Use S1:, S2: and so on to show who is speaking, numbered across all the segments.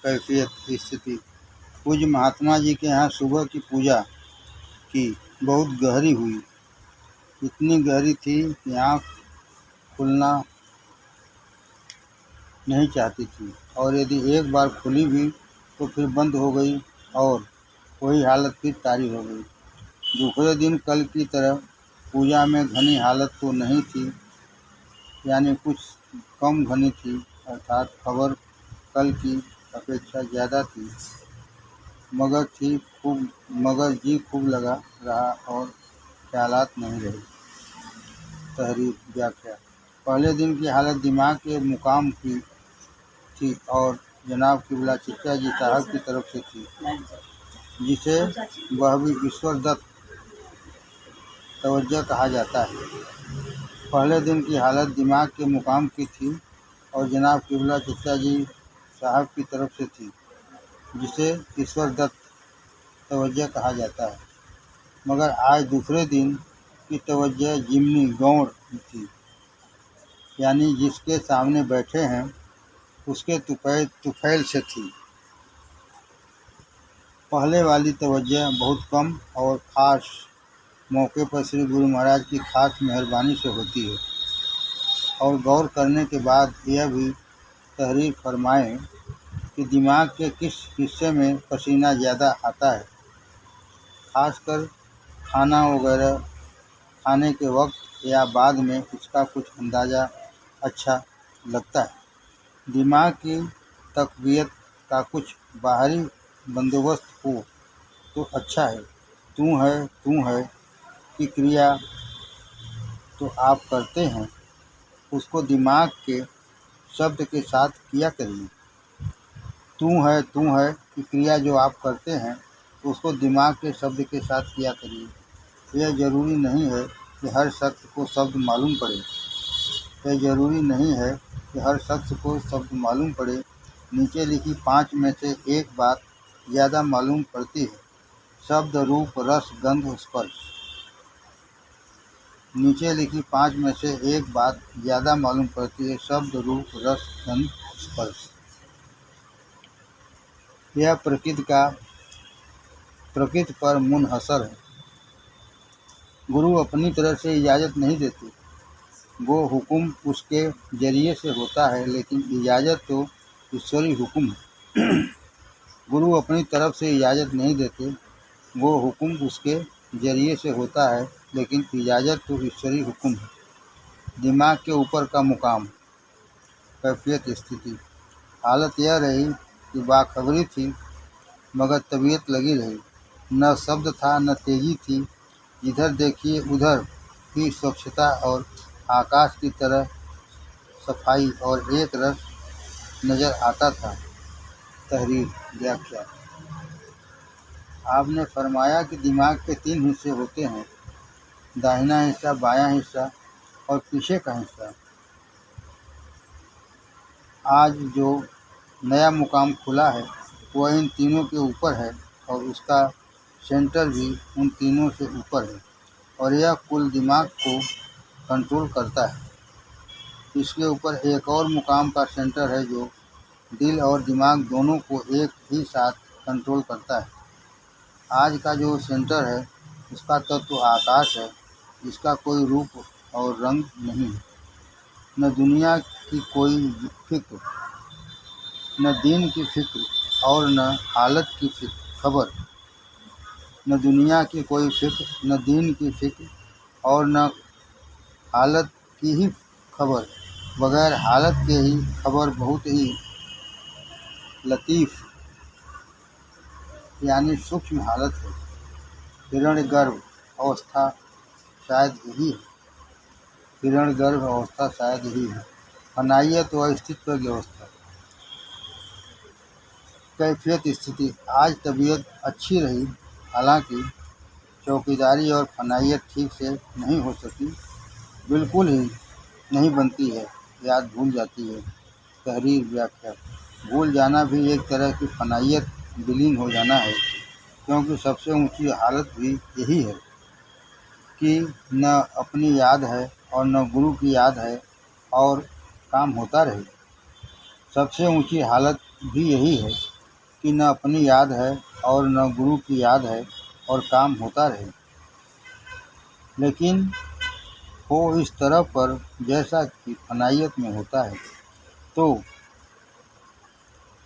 S1: कैफियत स्थिति। पूज्य महात्मा जी के यहाँ सुबह की पूजा की, बहुत गहरी हुई। इतनी गहरी थी कि आँख खुलना नहीं चाहती थी, और यदि एक बार खुली भी तो फिर बंद हो गई, और वही हालत फिर तारी हो गई। दूसरे दिन कल की तरह पूजा में घनी हालत तो नहीं थी, यानी कुछ कम घनी थी, अर्थात खबर कल की अपेक्षा ज़्यादा थी। मगर जी खूब लगा रहा और ख्यालात नहीं रहे। तहरीर व्याख्या। पहले दिन की हालत दिमाग के मुकाम की थी और जनाब किबला चिट्टा जी साहब की तरफ से थी, जिसे वह भी ईश्वर दत्त तवज्जो कहा जाता है। पहले दिन की हालत दिमाग के मुकाम की थी और जनाब किबला चिट्टा जी साहब की तरफ से थी, जिसे ईश्वर दत्त तवज्जो कहा जाता है। मगर आज दूसरे दिन की तवज्जो जिमनी गौड़ थी, यानी जिसके सामने बैठे हैं उसके तुफैल से थी। पहले वाली तवज्जो बहुत कम और ख़ास मौके पर श्री गुरु महाराज की खास मेहरबानी से होती है। और गौर करने के बाद यह भी तहरीर फरमाएं कि दिमाग के किस हिस्से में पसीना ज़्यादा आता है, खासकर खाना वगैरह खाने के वक्त या बाद में, इसका कुछ अंदाज़ा अच्छा लगता है। दिमाग की तक़वियत का कुछ बाहरी बंदोबस्त हो तो अच्छा है। तू है की क्रिया तो आप करते हैं, उसको दिमाग के शब्द के साथ किया करिए। तू है की क्रिया जो आप करते हैं, उसको दिमाग के शब्द के साथ किया करिए। यह ज़रूरी नहीं है कि हर शख्स को शब्द मालूम पड़े। नीचे लिखी 5 में से एक बात ज़्यादा मालूम पड़ती है, शब्द, रूप, रस, गंध, स्पर्श। नीचे लिखी 5 में से एक बात ज़्यादा मालूम पड़ती है, शब्द, रूप, रस, गंध, स्पर्श। यह प्रकृति पर मुनहसर है। गुरु अपनी तरफ से इजाज़त नहीं देते, वो हुक्म उसके जरिए से होता है, लेकिन इजाज़त तो ईश्वरी हुक्म है। गुरु अपनी तरफ से इजाज़त नहीं देते, वो हुक्म उसके जरिए से होता है, लेकिन इजाज़त तो ईश्वरी हुक्म है। दिमाग के ऊपर का मुकाम। कैफियत स्थिति। हालत यह रही कि बाखबरी थी, मगर तबीयत लगी रही। न शब्द था, न तेज़ी थी। जिधर देखिए उधर ही स्वच्छता और आकाश की तरह सफाई और एक रस नज़र आता था। तहरीर व्याख्या। आपने फरमाया कि दिमाग के 3 हिस्से होते हैं, दाहिना हिस्सा, बायां हिस्सा और पीछे का हिस्सा। आज जो नया मुकाम खुला है वह इन तीनों के ऊपर है, और उसका सेंटर भी उन तीनों से ऊपर है, और यह कुल दिमाग को कंट्रोल करता है। इसके ऊपर एक और मुकाम का सेंटर है जो दिल और दिमाग दोनों को एक ही साथ कंट्रोल करता है। आज का जो सेंटर है उसका तत्व आकाश है, जिसका कोई रूप और रंग नहीं है। न दुनिया की कोई फिक्र, न दीन की फिक्र और न हालत की खबर। न दुनिया की कोई फिक्र, न दीन की फिक्र और न हालत की ही खबर। बगैर हालत के ही खबर बहुत ही लतीफ़, यानी सूक्ष्म हालत है। हिरण्यगर्भ अवस्था शायद यही है। फनाइयत व अस्तित्व की अवस्था। कैफियत स्थिति। आज तबीयत अच्छी रही, हालांकि चौकीदारी और फनाइयत ठीक से नहीं हो सकी, बिल्कुल ही नहीं बनती है, याद भूल जाती है। तहरीर व्याख्या। भूल जाना भी एक तरह की फनाइयत, विलीन हो जाना है, क्योंकि सबसे ऊंची हालत भी यही है कि न अपनी याद है और न गुरु की याद है और काम होता रहे। सबसे ऊंची हालत भी यही है कि न अपनी याद है और न गुरु की याद है और काम होता रहे। लेकिन हो इस तरह पर जैसा कि फनाइयत में होता है। तो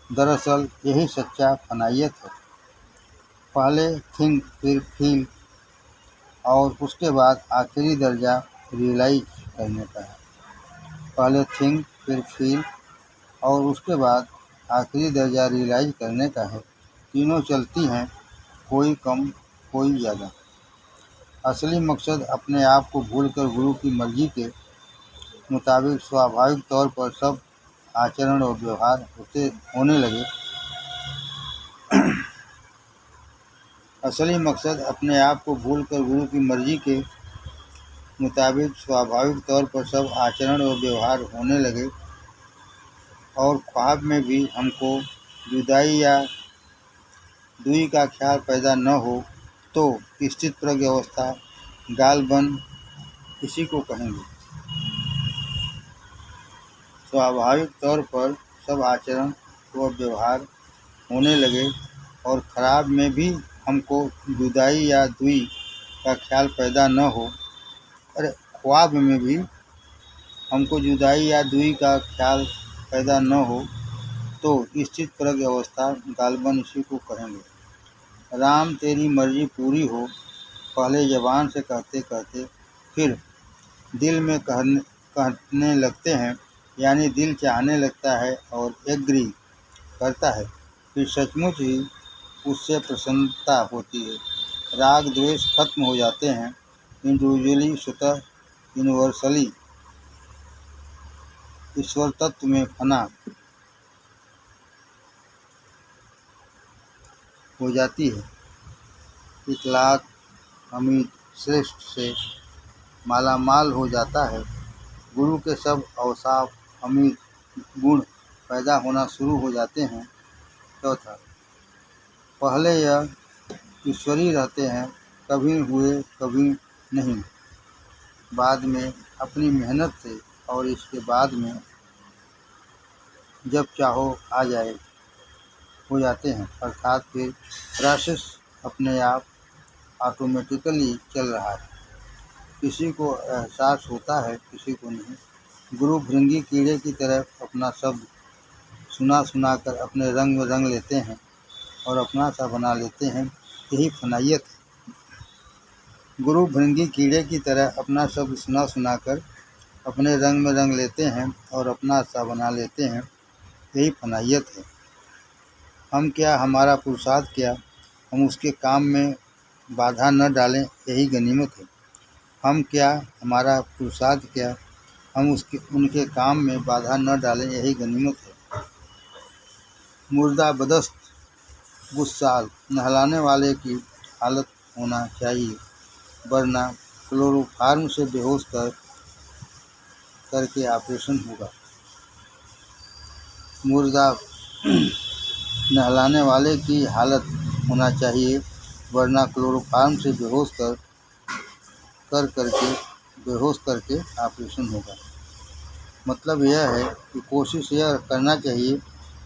S1: दरअसल यही सच्चा फनाइयत है। पहले थिंक फिर फील और उसके बाद आखिरी दर्जा रियलाइज करने का है। पहले थिंक फिर फील और उसके बाद आखिरी दर्जा रियलाइज करने का है। तीनों चलती हैं, कोई कम कोई ज़्यादा। असली मकसद अपने आप को भूलकर गुरु की मर्जी के मुताबिक स्वाभाविक तौर पर सब आचरण और व्यवहार होने लगे। असली मकसद अपने आप को भूलकर गुरु की मर्जी के मुताबिक स्वाभाविक तौर पर सब आचरण और व्यवहार होने लगे और ख्वाब में भी हमको जुदाई या दूरी का ख्याल पैदा न हो, तो स्थित प्रज्ञ अवस्था गालबन इसी को कहेंगे। स्वाभाविक तौर पर सब आचरण व व्यवहार होने लगे और ख्वाब में भी हमको जुदाई या दूरी का ख्याल पैदा न हो। ख्वाब में भी हमको जुदाई या दूरी का ख्याल पैदा न हो, तो स्थित प्रज्ञ अवस्था गालबन इसी को कहेंगे। राम तेरी मर्जी पूरी हो पहले ज़बान से कहते कहते फिर दिल में कहने लगते हैं, यानी दिल चाहने लगता है और एग्री करता है, फिर सचमुच ही उससे प्रसन्नता होती है। राग द्वेष खत्म हो जाते हैं। इंडिविजुअली स्वतः यूनिवर्सली ईश्वर तत्व में फना हो जाती है। इखलाक हमीद श्रेष्ठ से मालामाल हो जाता है। गुरु के सब अवसाफ हमीद गुण पैदा होना शुरू हो जाते हैं। चौथा, पहले यह ईश्वरी रहते हैं, कभी हुए कभी नहीं, बाद में अपनी मेहनत से, और इसके बाद में जब चाहो आ जाए हो जाते हैं। अर्थात फिर प्रोसेस अपने आप ऑटोमेटिकली चल रहा है। किसी को एहसास होता है, किसी को नहीं। गुरु भृंगी कीड़े की तरह अपना शब्द सुना सुना कर अपने रंग में रंग लेते हैं और अपना सा बना लेते हैं। यही फनाइयत है। गुरु भृंगी कीड़े की तरह अपना शब्द सुना सुना कर अपने रंग में रंग लेते हैं और अपना सा बना लेते हैं। यही फनाइयत है। हम क्या, हमारा पुरुषार्थ क्या, हम उसके काम में बाधा न डालें, यही गनीमत है। हम क्या, हमारा पुरुषार्थ क्या, हम उनके काम में बाधा न डालें, यही गनीमत है। मुर्दा बदस्त गुस्साल नहलाने वाले की हालत होना चाहिए, वरना क्लोरोफार्म से बेहोश करके ऑपरेशन होगा। मुर्दा नहलाने वाले की हालत होना चाहिए, वरना क्लोरोफार्म से बेहोश करके ऑपरेशन होगा। मतलब यह है कि कोशिश यह करना चाहिए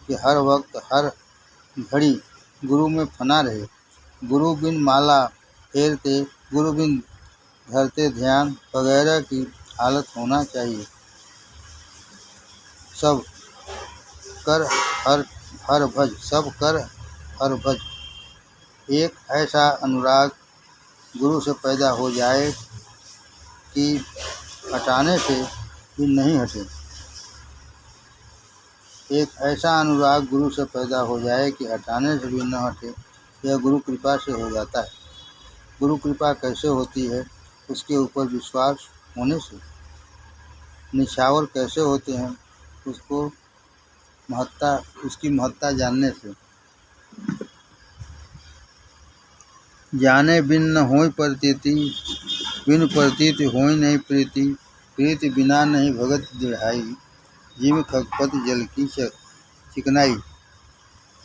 S1: कि हर वक्त हर घड़ी गुरु में फना रहे। गुरु बिन माला फेरते, गुरु बिन धरते ध्यान वगैरह की हालत होना चाहिए। सब कर हर भज, सब कर हर भज। एक ऐसा अनुराग गुरु से पैदा हो जाए कि हटाने से भी नहीं हटे। एक ऐसा अनुराग गुरु से पैदा हो जाए कि हटाने से भी न हटे। यह गुरु कृपा से हो जाता है। गुरु कृपा कैसे होती है? उसके ऊपर विश्वास होने से। निछावर कैसे होते हैं? उसकी महत्ता जानने से। जाने बिन न होय प्रतीति, बिन प्रतीति होय नहीं प्रीति, प्रीति बिना नहीं भगत दृढ़ाई, जीव खगपति जल की चिकनाई।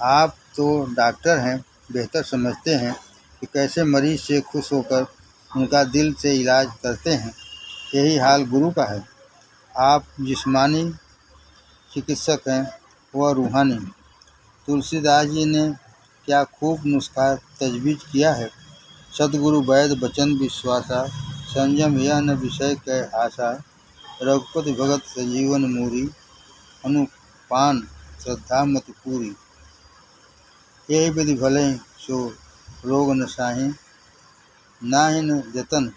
S1: आप तो डॉक्टर हैं, बेहतर समझते हैं कि कैसे मरीज से खुश होकर उनका दिल से इलाज करते हैं। यही हाल गुरु का है। आप जिस्मानी चिकित्सक हैं, वह रूहानी। तुलसीदास जी ने क्या खूब नुस्खा तजवीज़ किया है। सतगुरु वैद बचन विश्वासा, संयम यह न विषय कै आशा, रघुपति भगत सजीवन मूरी, अनुपान श्रद्धा मत पूरी। यही विधि भले सो रोग न साहि, नाहि न जतन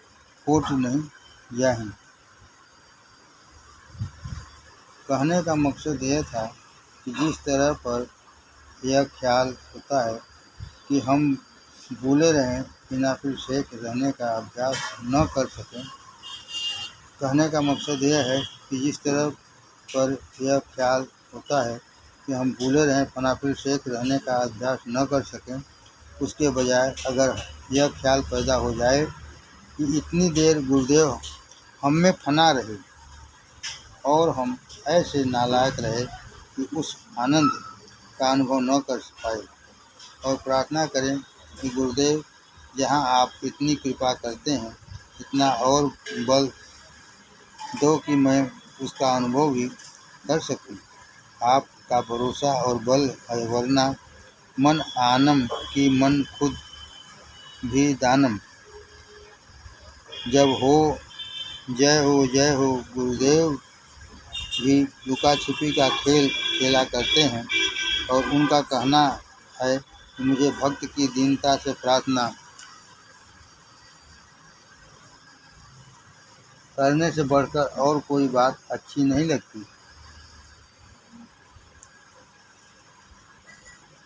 S1: कोट नहीं जाहि। कहने का मकसद यह था कि जिस तरह पर यह ख्याल होता है कि हम भूले रहें बिना फिर शेख रहने का अभ्यास न कर सकें। कहने का मकसद यह है कि जिस तरह पर यह ख्याल होता है कि हम भूले रहें फनाफिल शेख रहने का अभ्यास न कर सकें, उसके बजाय अगर यह ख्याल पैदा हो जाए कि इतनी देर गुरुदेव हम में फना रहे और हम ऐसे नालायक रहे कि उस आनंद का अनुभव न कर पाए, और प्रार्थना करें कि गुरुदेव जहाँ आप इतनी कृपा करते हैं इतना और बल दो कि मैं उसका अनुभव भी कर सकूं। आपका भरोसा और बल है, वरना मन आनम की मन खुद भी दानम। जब हो जय हो गुरुदेव भी लुका छिपी का खेल खेला करते हैं, और उनका कहना है कि मुझे भक्त की दीनता से प्रार्थना करने से बढ़कर और कोई बात अच्छी नहीं लगती।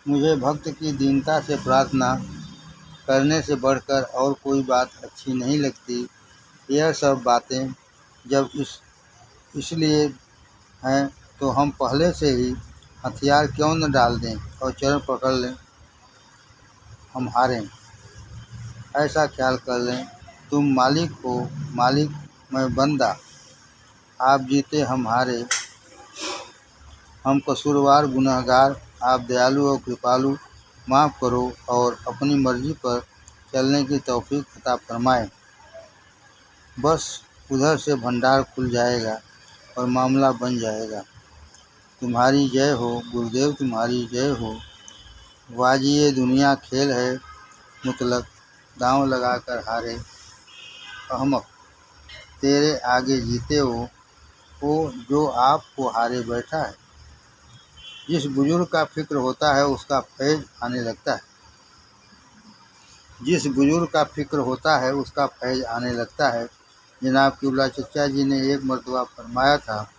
S1: मुझे भक्त की दीनता से प्रार्थना करने से बढ़कर और कोई बात अच्छी नहीं लगती। यह सब बातें जब इसलिए हैं तो हम पहले से ही हथियार क्यों न डाल दें और चरण पकड़ लें, हम हारें। ऐसा ख्याल कर लें, तुम मालिक हो मालिक मैं बंदा, आप जीते हम हारे, हम कसूरवार गुनहगार, आप दयालु और कृपालु, माफ़ करो और अपनी मर्जी पर चलने की तौफीक अता फरमाएं। बस उधर से भंडार खुल जाएगा और मामला बन जाएगा। तुम्हारी जय हो गुरुदेव, तुम्हारी जय हो। वाजिए दुनिया खेल है मुतलक, दांव लगाकर हारे अहमक, तेरे आगे जीते हो जो आपको हारे बैठा है। जिस बुजुर्ग का फिक्र होता है उसका फैज़ आने लगता है। जिस बुजुर्ग का फिक्र होता है उसका फैज़ आने लगता है। जनाब क़िबला चचा जी ने एक मरतबा फरमाया था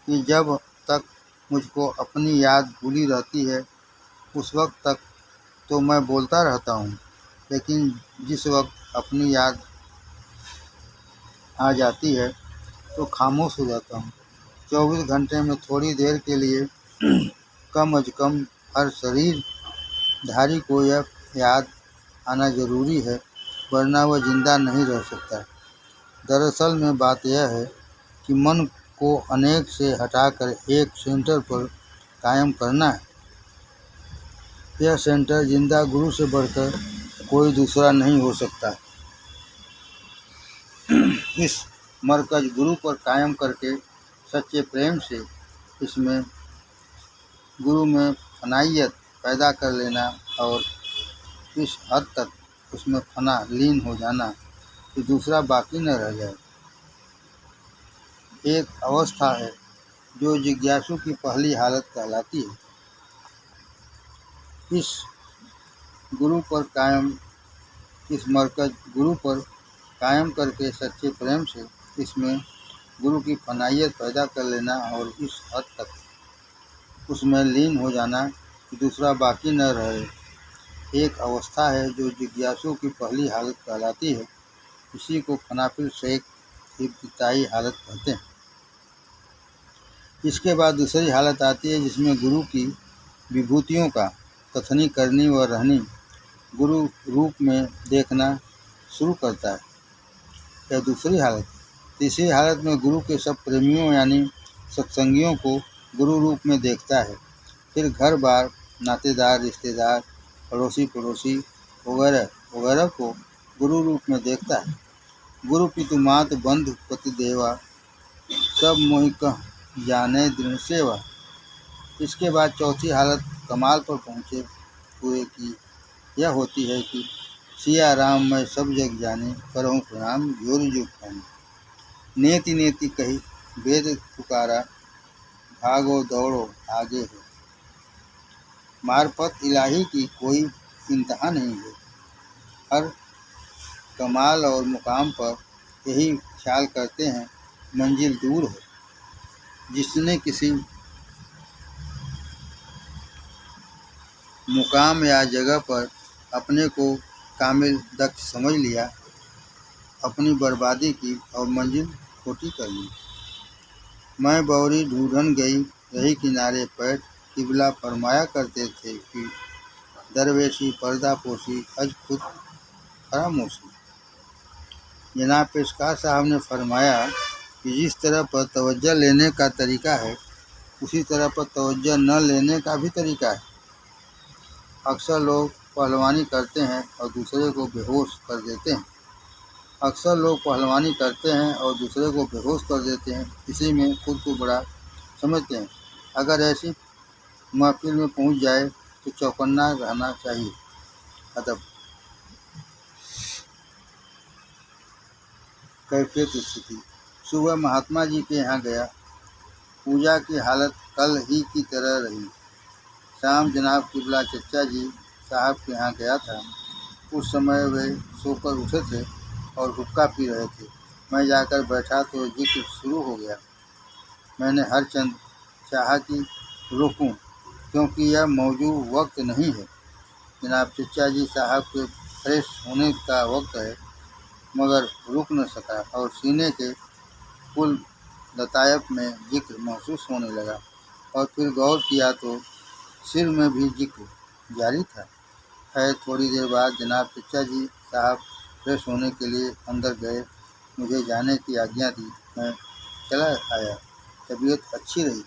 S1: कि जब तक मुझको अपनी याद भूली रहती है उस वक्त तक तो मैं बोलता रहता हूँ, लेकिन जिस वक्त अपनी याद आ जाती है तो खामोश हो जाता हूँ। 24 घंटे में थोड़ी देर के लिए कम अज कम हर शरीरधारी को यह याद आना जरूरी है, वरना वह जिंदा नहीं रह सकता। दरअसल में बात यह है कि मन को अनेक से हटाकर एक सेंटर पर कायम करना है। यह सेंटर जिंदा गुरु से बढ़कर कोई दूसरा नहीं हो सकता। इस मरकज गुरु पर कायम करके सच्चे प्रेम से इसमें गुरु में फनाइयत पैदा कर लेना और इस हद तक उसमें फना लीन हो जाना कि दूसरा बाकी न रह जाए। एक अवस्था है जो जिज्ञासु की पहली हालत कहलाती है। इस मरकज गुरु पर कायम करके सच्चे प्रेम से इसमें गुरु की फनाइयत पैदा कर लेना और इस हद तक उसमें लीन हो जाना कि दूसरा बाकी न रहे, एक अवस्था है जो जिज्ञासु की पहली हालत कहलाती है। इसी को फनाफिल शेख की इब्तिदाई हालत कहते हैं। इसके बाद दूसरी हालत आती है जिसमें गुरु की विभूतियों का कथनी करनी व रहनी गुरु रूप में देखना शुरू करता है। यह दूसरी हालत। तीसरी हालत में गुरु के सब प्रेमियों यानी सत्संगियों को गुरु रूप में देखता है। फिर घर बार, नातेदार, रिश्तेदार, पड़ोसी वगैरह वगैरह को गुरु रूप में देखता है। गुरु पितु मात बंधु पति देवा, सब मोहि कह जाने दृढ़ सेवा। इसके बाद चौथी हालत कमाल पर पहुँचे हुए की यह होती है कि सिया राम मैं सब जग जाने, करहूँ प्रणाम जोर जो खाने। नेति नेति कही वेद पुकारा, भागो दौड़ो आगे है। मार्फत इलाही की कोई इंतहा नहीं है। हर कमाल और मुकाम पर यही ख्याल करते हैं मंजिल दूर है। जिसने किसी मुकाम या जगह पर अपने को कामिल दक्ष समझ लिया, अपनी बर्बादी की और मंजिल खोटी कर ली। मैं बौरी ढूंढन गई रही किनारे पैठ, किबला फरमाया करते थे कि दरवेशी पर्दा पोशी अज खुद फरामोशी। जनाब पेशकार साहब ने फरमाया कि जिस तरह पर तवज्जो लेने का तरीका है, उसी तरह पर तवज्जो न लेने का भी तरीका है। अक्सर लोग पहलवानी करते हैं और दूसरे को बेहोश कर देते हैं। इसी में खुद को बड़ा समझते हैं। अगर ऐसी महफिल में पहुंच जाए तो चौकन्ना रहना चाहिए। अदब कैफियत स्थिति। सुबह महात्मा जी के यहाँ गया। पूजा की हालत कल ही की तरह रही। शाम जनाब किबला चचा जी साहब के यहाँ गया था। उस समय वे सोकर उठे थे और हुक्का पी रहे थे। मैं जाकर बैठा तो जिक्र शुरू हो गया। मैंने हर चंद चाहा कि रुकूं, क्योंकि यह मौजूद वक्त नहीं है। जनाब चचा जी साहब के फ्रेश होने का वक्त है, मगर रुक न सका और सीने के कुल लतायफ में जिक्र महसूस होने लगा। और फिर गौर किया तो सिर में भी जिक्र जारी था। खैर थोड़ी देर बाद जनाब चचा जी साहब फ्रेश होने के लिए अंदर गए। मुझे जाने की आज्ञा दी। मैं चला आया। तबीयत अच्छी रही।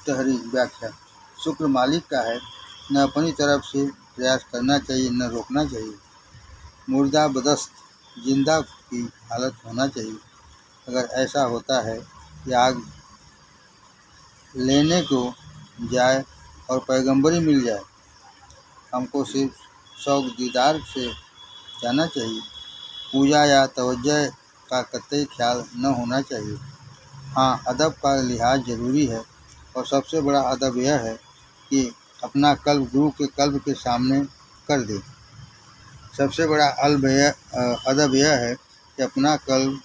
S1: तहरीर व्याख्या। शुक्र मालिक का है, न अपनी तरफ से प्रयास करना चाहिए न रोकना चाहिए। मुर्दा बदस्त जिंदा की हालत होना चाहिए। अगर ऐसा होता है कि आग लेने को जाए और पैगंबरी मिल जाए, हमको सिर्फ शौक दीदार से जाना चाहिए। पूजा या तवज्जो का कतई ख्याल न होना चाहिए। हाँ, अदब का लिहाज ज़रूरी है, और सबसे बड़ा अदब यह है कि अपना कल्ब गुरु के कल्ब के सामने कर दे। अदब यह है कि अपना कल्ब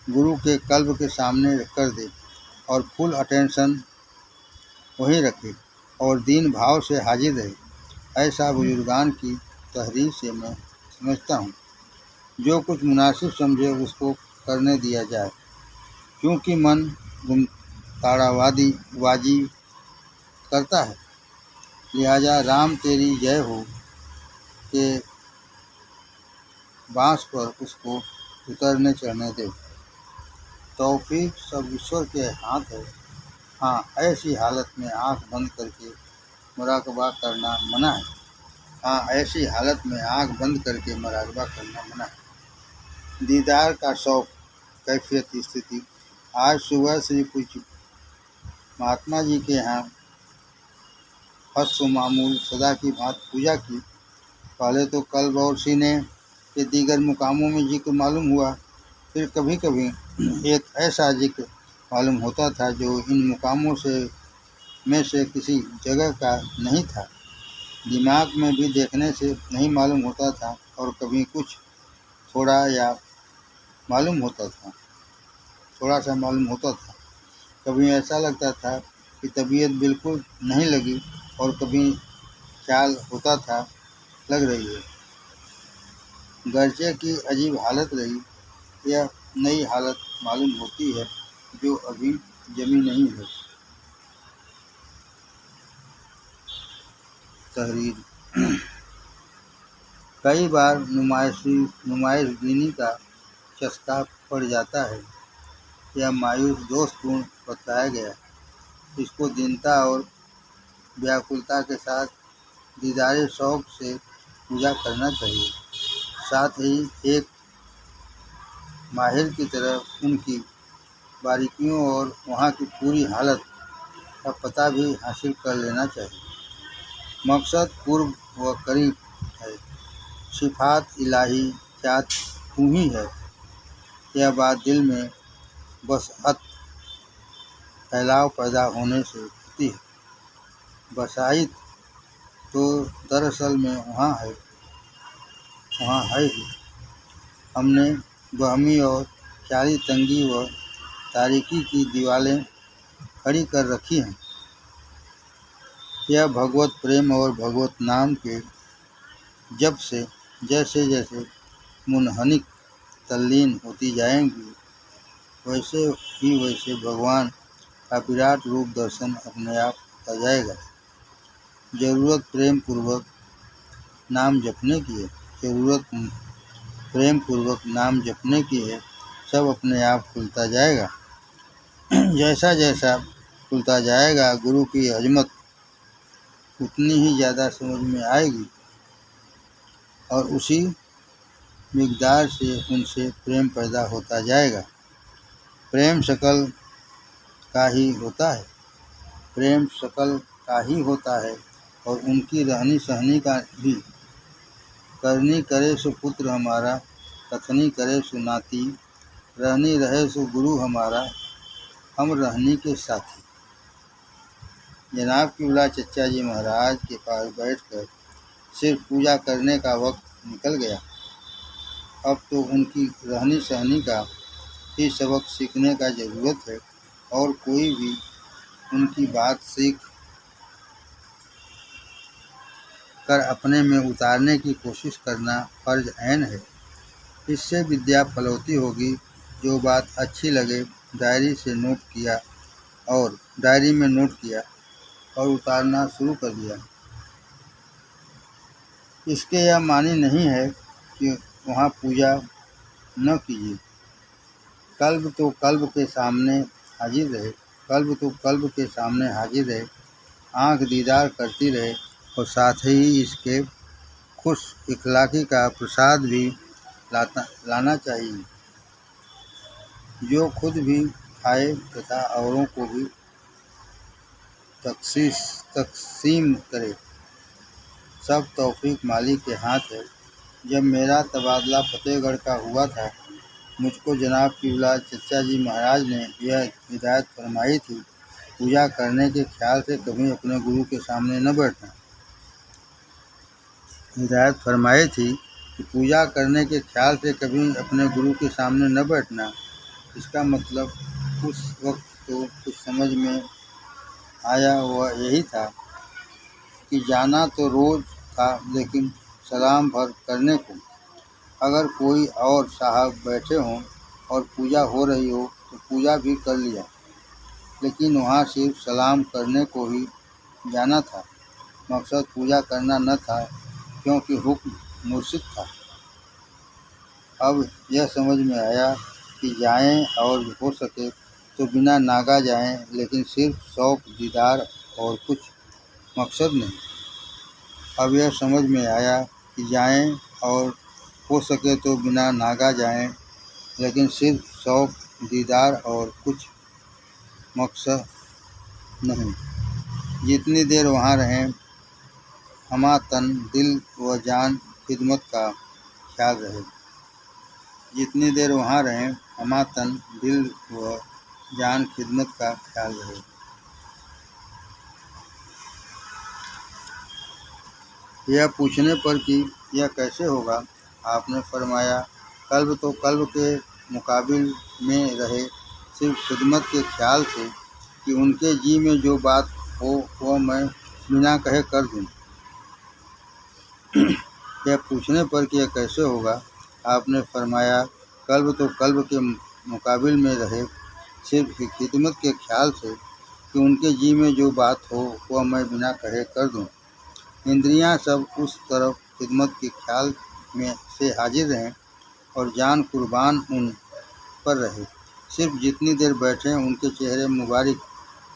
S1: गुरु के कल्ब के सामने कर दे और फुल अटेंशन वहीं रखे और दीन भाव से हाजिर रहे। ऐसा बुजुर्गान की तहरीर से मैं समझता हूँ। जो कुछ मुनासिब समझे उसको करने दिया जाए, क्योंकि मन गुमताड़ाबाजी करता है। लिहाजा राम तेरी जय हो के बांस पर उसको उतरने चढ़ने दे। तौफीक सब ईश्वर के हाथ है। हाँ, ऐसी हालत में आंख बंद करके मुराकबा करना मना है। दीदार का शौक कैफियत स्थिति। आज सुबह श्री पूज्य महात्मा जी के यहाँ हस्व मामूल सदा की भांति पूजा की। पहले तो कल्ब और सीने के दीगर मुकामों में जिक्र मालूम हुआ। फिर कभी कभी एक ऐसा जिक्र मालूम होता था जो इन मुकामों में से किसी जगह का नहीं था। दिमाग में भी देखने से नहीं मालूम होता था, और कभी कुछ थोड़ा सा मालूम होता था। कभी ऐसा लगता था कि तबीयत बिल्कुल नहीं लगी, और कभी ख्याल होता था लग रही है। गर्चे की अजीब हालत रही। यह नई हालत मालूम होती है जो अभी जमी नहीं है। तहरीर। कई बार नुमाइशबीनी का चस्का पड़ जाता है। यह मायूस दोषपूर्ण बतलाया गया। इसको दीनता और व्याकुलता के साथ दीदारे शौक से पूजा करना चाहिए। साथ ही एक माहिर की तरह उनकी बारीकियों और वहाँ की पूरी हालत का पता भी हासिल कर लेना चाहिए। मकसद कुर्ब व करीब है, सिफात इलाही क्या तू ही है, यह बात दिल में बसअत फैलाव पैदा होने से होती है। बसाइत तो दरअसल में वहाँ है ही। हमने वहमी और ख्याली तंगी व तारीकी की दीवारें खड़ी कर रखी हैं। यह भगवत प्रेम और भगवत नाम के जब से जैसे जैसे मुनहनिक तल्लीन होती जाएंगी, वैसे भगवान का विराट रूप दर्शन अपने आप होता जाएगा। ज़रूरत प्रेम पूर्वक नाम जपने की है, सब अपने आप खुलता जाएगा। जैसा जैसा खुलता जाएगा, गुरु की अजमत उतनी ही ज़्यादा समझ में आएगी और उसी मिक़दार से उनसे प्रेम पैदा होता जाएगा। प्रेम शकल का ही होता है और उनकी रहनी सहनी का भी। करनी करे सो पुत्र हमारा, कथनी करे सो नाती, रहनी रहे सो गुरु हमारा, हम रहनी के साथी। जनाब क़िबला चचा जी महाराज के पास बैठकर सिर्फ पूजा करने का वक्त निकल गया। अब तो उनकी रहनी सहनी का ही सबक सीखने का ज़रूरत है और कोई भी उनकी बात सीख कर अपने में उतारने की कोशिश करना फ़र्ज ऐन है। इससे विद्या फलवती होगी। जो बात अच्छी लगे डायरी में नोट किया और उतारना शुरू कर दिया। इसके यह मानी नहीं है कि वहाँ पूजा न कीजिए। कल्ब तो कल्ब के सामने हाजिर रहे, आँख दीदार करती रहे और साथ ही इसके खुश इखलाकी का प्रसाद भी लाना चाहिए, जो खुद भी खाए तथा औरों को भी तक़सीम करे। सब तौफीक मालिक के हाथ है। जब मेरा तबादला फतेहगढ़ का हुआ था, मुझको जनाब क़िबला चचा जी महाराज ने यह हिदायत फरमाई थी, पूजा करने के ख्याल से कभी अपने गुरु के सामने न बैठना। इसका मतलब उस वक्त तो कुछ समझ में आया वह यही था कि जाना तो रोज़ था, लेकिन सलाम भर करने को। अगर कोई और साहब बैठे हों और पूजा हो रही हो तो पूजा भी कर लिया, लेकिन वहाँ सिर्फ सलाम करने को ही जाना था। मकसद पूजा करना न था, क्योंकि हुक्म मुर्शिद था। अब यह समझ में आया कि जाएं और हो सके तो बिना नागा जाएं, लेकिन सिर्फ शौक दीदार और कुछ मकसद नहीं। अब यह समझ में आया कि जाएं और हो सके तो बिना नागा जाएं, लेकिन सिर्फ शौक दीदार और कुछ मकसद नहीं। जितनी देर वहाँ रहें, हमा तन दिल व जान खिदमत का ख्याल रहे। यह पूछने पर कि यह कैसे होगा, आपने फरमाया, कल्ब तो कल्ब के मुकाबिल में रहे, सिर्फ खिदमत के ख्याल से कि उनके जी में जो बात हो वह मैं बिना कहे कर दूँ। यह पूछने पर कि यह कैसे होगा, आपने फरमाया, कल्ब तो कल्ब के मुकाबिल में रहे, सिर्फ खिदमत के ख्याल से कि उनके जी में जो बात हो वह मैं बिना कहे कर दूँ। इंद्रियां सब उस तरफ खिदमत के ख्याल में से हाजिर रहें और जान कुर्बान उन पर रहे। सिर्फ जितनी देर बैठें उनके चेहरे मुबारक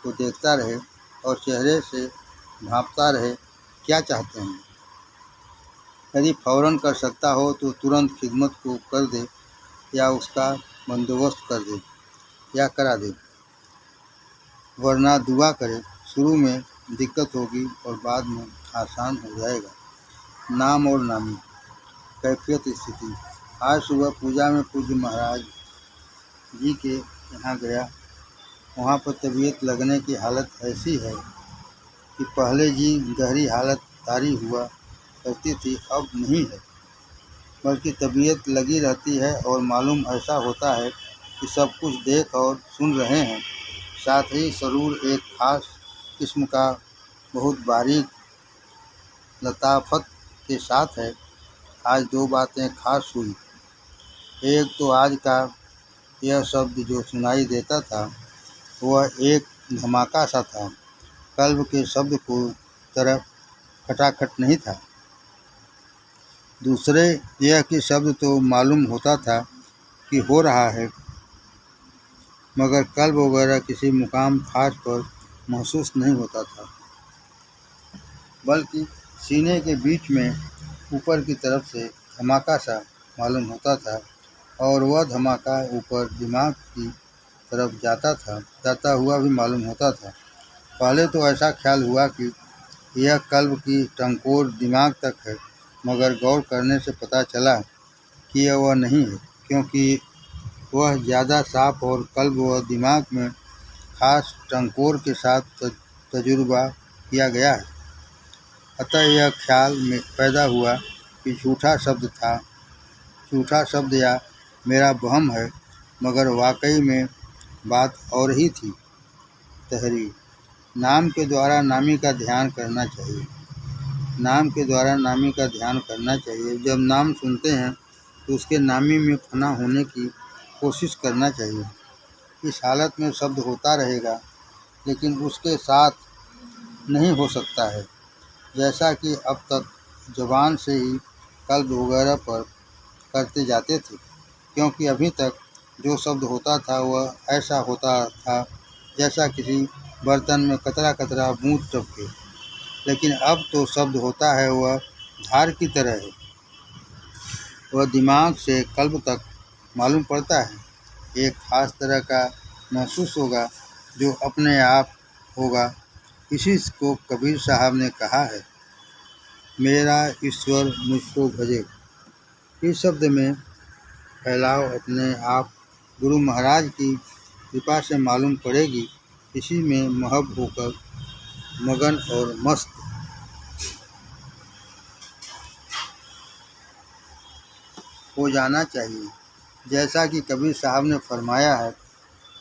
S1: को देखता रहे और चेहरे से भांपता रहे, क्या चाहते हैं। यदि फ़ौरन कर सकता हो तो तुरंत खिदमत को कर दे या उसका बंदोबस्त कर दे या करा दे, वरना दुआ करे, शुरू में दिक्कत होगी और बाद में आसान हो जाएगा। नाम और नामी कैफियत स्थिति। आज सुबह पूजा में पूज्य महाराज जी के यहाँ गया। वहाँ पर तबीयत लगने की हालत ऐसी है कि पहले जी गहरी हालत तारी हुआ करती थी, अब नहीं है, बल्कि तबीयत लगी रहती है और मालूम ऐसा होता है कि सब कुछ देख और सुन रहे हैं। साथ ही शरीर एक खास किस्म का बहुत बारीक लताफत के साथ है। आज दो बातें खास हुई। एक तो आज का यह शब्द जो सुनाई देता था वह एक धमाका सा था, कल्ब के शब्द को तरफ खटाखट नहीं था। दूसरे यह कि शब्द तो मालूम होता था कि हो रहा है, मगर कल्ब वगैरह किसी मुकाम खास पर महसूस नहीं होता था, बल्कि सीने के बीच में ऊपर की तरफ से धमाका सा मालूम होता था और वह धमाका ऊपर दिमाग की तरफ जाता हुआ भी मालूम होता था। पहले तो ऐसा ख्याल हुआ कि यह कल्ब की टंकोर दिमाग तक है, मगर गौर करने से पता चला कि यह वह नहीं है, क्योंकि वह ज़्यादा साफ और कल्ब व दिमाग में खास टंकोर के साथ तजुर्बा किया गया है। अतः यह ख्याल में पैदा हुआ कि झूठा शब्द या मेरा वहम है, मगर वाकई में बात और ही थी। तहरीर। नाम के द्वारा नामी का ध्यान करना चाहिए। नाम के द्वारा नामी का ध्यान करना चाहिए। जब नाम सुनते हैं तो उसके नामी में फना होने की कोशिश करना चाहिए। इस हालत में शब्द होता रहेगा, लेकिन उसके साथ नहीं हो सकता है, जैसा कि अब तक ज़बान से ही कल्ब वगैरह पर करते जाते थे, क्योंकि अभी तक जो शब्द होता था वह ऐसा होता था जैसा किसी बर्तन में कतरा कतरा बूंद टपके, लेकिन अब तो शब्द होता है वह धार की तरह है। वह दिमाग से कल्ब तक मालूम पड़ता है। एक खास तरह का महसूस होगा जो अपने आप होगा। इसी को कबीर साहब ने कहा है, मेरा ईश्वर मुझको भजे। इस शब्द में फैलाव अपने आप गुरु महाराज की कृपा से मालूम पड़ेगी। इसी में महब होकर मगन और मस्त हो जाना चाहिए। जैसा कि कबीर साहब ने फरमाया है,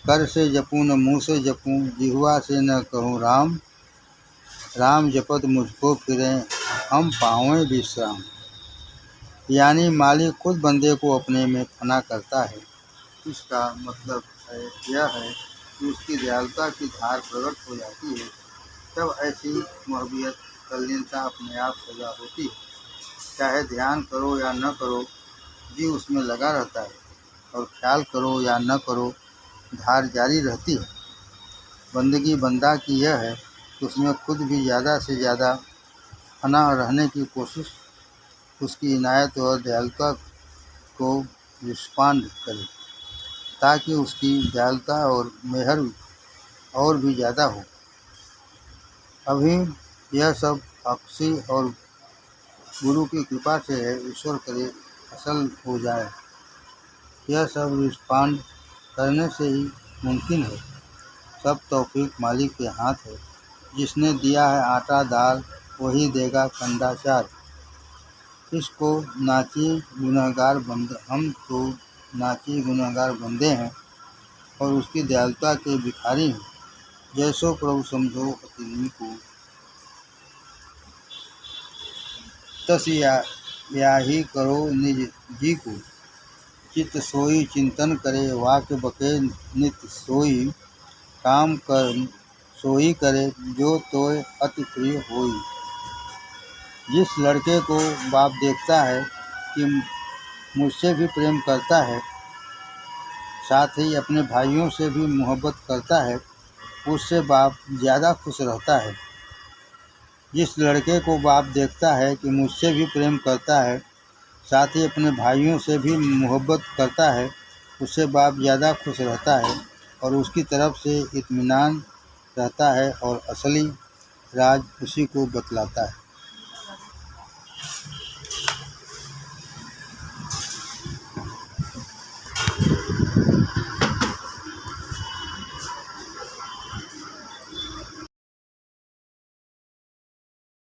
S1: कर से जपूं न मुँह से जपूं, जिह्वा से न कहूँ राम, राम जपत मुझको फिरें हम पावें विश्राम। यानी मालिक खुद बंदे को अपने में फना करता है। इसका मतलब यह है कि उसकी दयालुता की धार प्रकट हो जाती है, तब ऐसी महबियत तल्लीनता अपने आप पैदा होती है। चाहे ध्यान करो या न करो, जी उसमें लगा रहता है, और ख्याल करो या न करो, धार जारी रहती है। बंदगी बंदा की यह है कि उसमें खुद भी ज़्यादा से ज़्यादा फना रहने की कोशिश उसकी इनायत और दयालुता को रिस्पॉन्ड करे, ताकि उसकी दयालुता और मेहर और भी ज़्यादा हो। अभी यह सब अक्सी और गुरु की कृपा से है, ईश्वर करे असल हो जाए। यह सब रिस्पॉन्ड करने से ही मुमकिन है। सब तौफीक मालिक के हाथ है। जिसने दिया है आटा दाल वही देगा कंडा चार। इसको नाची गुनहगार बंदे, हम तो नाची गुनहगार बंदे हैं और उसकी दयालुता के भिखारी हैं। जैसो प्रभु समझो अतिनी को, तस या ही करो निज जी को। चित्त सोई चिंतन करे, वाक्य बके नित सोई, काम कर सोई करे जो तोय अति प्रिय होई। जिस लड़के को बाप देखता है कि मुझसे भी प्रेम करता है, साथ ही अपने भाइयों से भी मोहब्बत करता है, उससे बाप ज़्यादा खुश रहता है। जिस लड़के को बाप देखता है कि मुझसे भी प्रेम करता है, साथ ही अपने भाइयों से भी मोहब्बत करता है, उससे बाप ज़्यादा खुश रहता है और उसकी तरफ से इत्मीनान रहता है और असली राज उसी को बतलाता है।